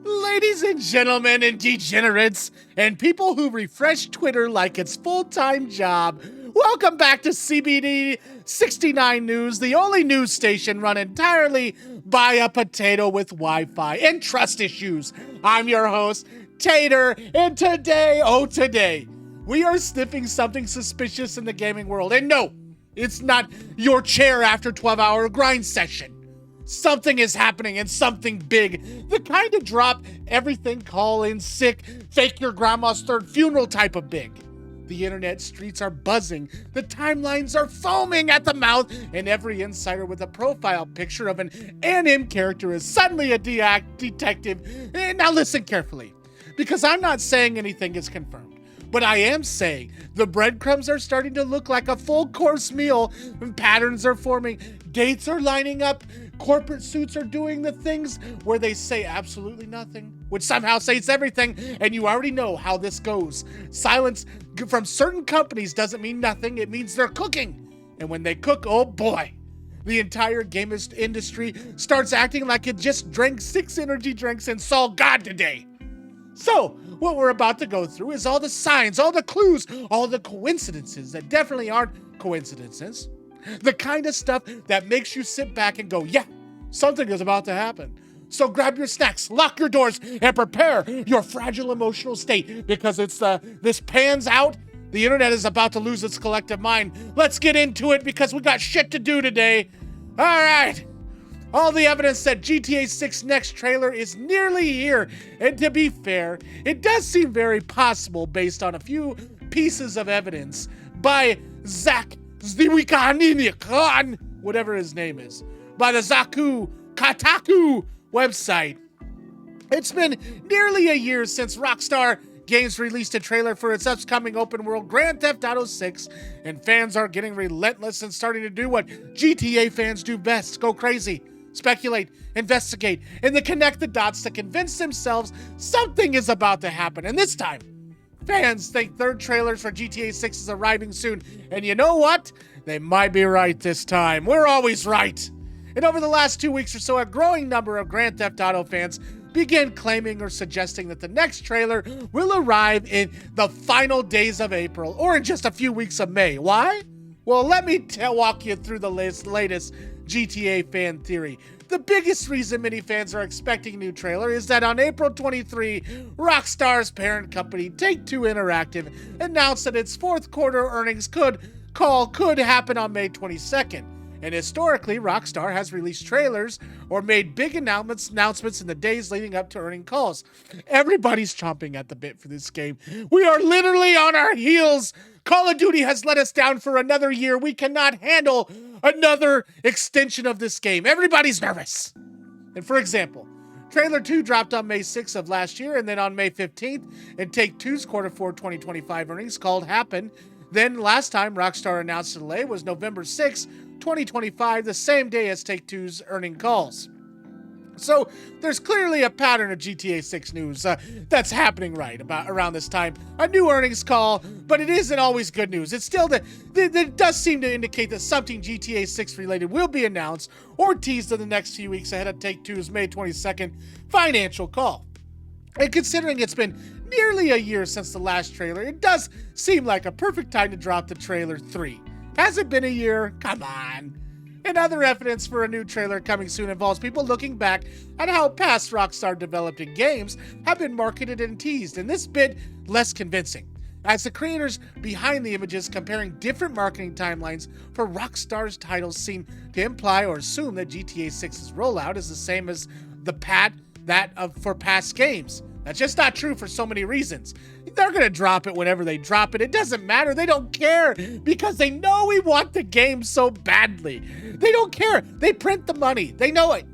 Ladies and gentlemen and degenerates and people who refresh Twitter like it's full-time job, welcome back to CBD 69 News, the only news station run entirely by a potato with Wi-Fi and trust issues. I'm your host, Tater, and today, we are sniffing something suspicious in the gaming world. And no, it's not your chair after 12-hour grind session. Something is happening and something big. The kind of drop everything, call in sick, fake your grandma's third funeral type of big. The internet streets are buzzing, the timelines are foaming at the mouth, and every insider with a profile picture of an anime character is suddenly a detective. Now listen carefully, because I'm not saying anything is confirmed. But I am saying the breadcrumbs are starting to look like a full course meal, and patterns are forming, dates are lining up, corporate suits are doing the things where they say absolutely nothing, which somehow says everything, and you already know how this goes. Silence from certain companies doesn't mean nothing, it means they're cooking. And when they cook, oh boy, the entire game industry starts acting like it just drank 6 energy drinks and saw God today. So, what we're about to go through is all the signs, all the clues, all the coincidences that definitely aren't coincidences. The kind of stuff that makes you sit back and go, yeah, something is about to happen. So grab your snacks, lock your doors, and prepare your fragile emotional state because this pans out. The internet is about to lose its collective mind. Let's get into it because we got shit to do today. All right. All the evidence that GTA 6 next trailer is nearly here, and to be fair, it does seem very possible based on a few pieces of evidence by Zach Zwickanikan, whatever his name is, by the Kotaku website. It's been nearly a year since Rockstar Games released a trailer for its upcoming open world Grand Theft Auto 6, and fans are getting relentless and starting to do what GTA fans do best, go crazy. Speculate, investigate, and then connect the dots to convince themselves something is about to happen. And this time, fans think third trailers for GTA 6 is arriving soon. And you know what? They might be right this time. We're always right. And over the last 2 weeks or so, a growing number of Grand Theft Auto fans began claiming or suggesting that the next trailer will arrive in the final days of April or in just a few weeks of May. Why? Well, let me walk you through the latest GTA fan theory. The biggest reason many fans are expecting a new trailer is that on April 23, Rockstar's parent company, Take-Two Interactive, announced that its fourth quarter earnings could happen on May 22nd. And historically, Rockstar has released trailers or made big announcements in the days leading up to earning calls. Everybody's chomping at the bit for this game. We are literally on our heels. Call of Duty has let us down for another year. We cannot handle another extension of this game. Everybody's nervous. And for example, Trailer 2 dropped on May 6th of last year, and then on May 15th, and Take-Two's Quarter 4 2025 earnings call happened. Then last time Rockstar announced a delay was November 6th, 2025, the same day as Take-Two's earning calls. So there's clearly a pattern of GTA 6 news that's happening around this time. A new earnings call, but it isn't always good news. It's still it does seem to indicate that something GTA 6 related will be announced or teased in the next few weeks ahead of Take-Two's May 22nd financial call. And considering it's been nearly a year since the last trailer, it does seem like a perfect time to drop the trailer 3. Has it been a year? Come on. And other evidence for a new trailer coming soon involves people looking back at how past Rockstar developed games have been marketed and teased, and this bit less convincing, as the creators behind the images comparing different marketing timelines for Rockstar's titles seem to imply or assume that GTA 6's rollout is the same as for past games. That's just not true for so many reasons. They're going to drop it whenever they drop it. It doesn't matter. They don't care because they know we want the game so badly. They don't care. They print the money. They know it.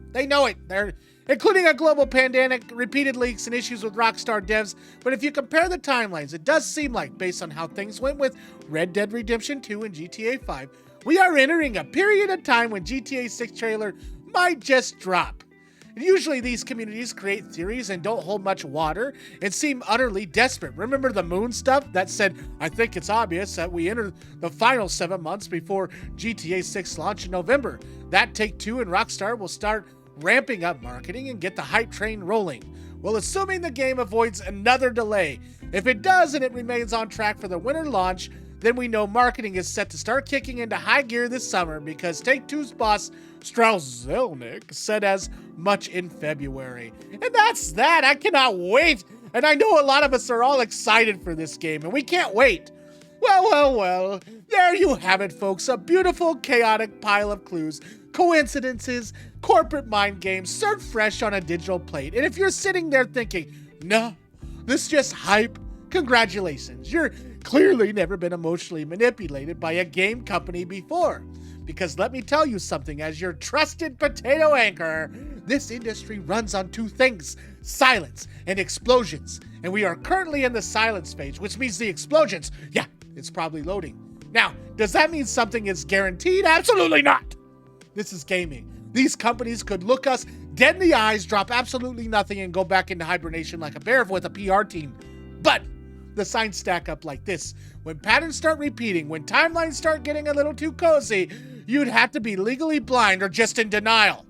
They're including a global pandemic, repeated leaks, and issues with Rockstar devs. But if you compare the timelines, it does seem like, based on how things went with Red Dead Redemption 2 and GTA 5, we are entering a period of time when GTA 6 trailer might just drop. Usually these communities create theories and don't hold much water and seem utterly desperate. Remember the moon stuff that said, I think it's obvious that we enter the final 7 months before GTA 6 launch in November. That Take-Two and Rockstar will start ramping up marketing and get the hype train rolling. Well, assuming the game avoids another delay, if it does and it remains on track for the winter launch, then we know marketing is set to start kicking into high gear this summer because Take-Two's boss, Strauss Zelnick, said as much in February. And that's that. I cannot wait. And I know a lot of us are all excited for this game, and we can't wait. Well. There you have it, folks. A beautiful, chaotic pile of clues, coincidences, corporate mind games served fresh on a digital plate. And if you're sitting there thinking, nah, this is just hype, congratulations. You're clearly never been emotionally manipulated by a game company before. Because let me tell you something, as your trusted potato anchor, this industry runs on two things, silence and explosions. And we are currently in the silence phase, which means the explosions, yeah, it's probably loading. Now, does that mean something is guaranteed? Absolutely not. This is gaming. These companies could look us dead in the eyes, drop absolutely nothing, and go back into hibernation like a bear with a PR team. But the signs stack up like this. When patterns start repeating, when timelines start getting a little too cozy, you'd have to be legally blind or just in denial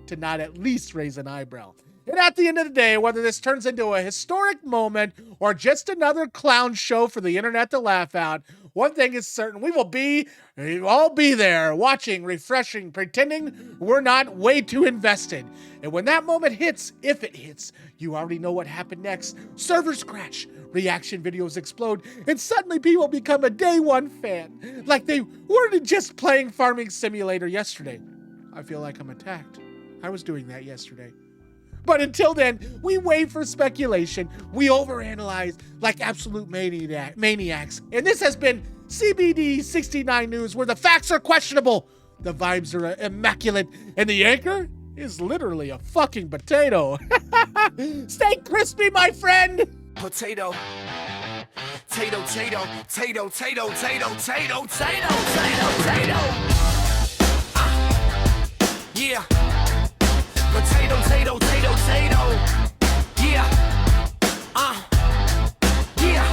to not at least raise an eyebrow. And at the end of the day, whether this turns into a historic moment or just another clown show for the internet to laugh at, one thing is certain, we'll all be there, watching, refreshing, pretending we're not way too invested. And when that moment hits, if it hits, you already know what happened next. Servers crash, reaction videos explode, and suddenly people become a day one fan. Like they weren't just playing Farming Simulator yesterday. I feel like I'm attacked. I was doing that yesterday. But until then, we wait for speculation, we overanalyze like absolute maniacs. And this has been CBD 69 News, where the facts are questionable, the vibes are immaculate, and the anchor is literally a fucking potato. Stay crispy, my friend! Potato. Tato, tato, tato, tato, tato, tato, tato, tato, tato. Yeah. Potato, tato, tato, tato. Yeah. Yeah.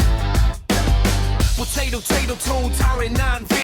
Potato, tato, tone, tyrant, 9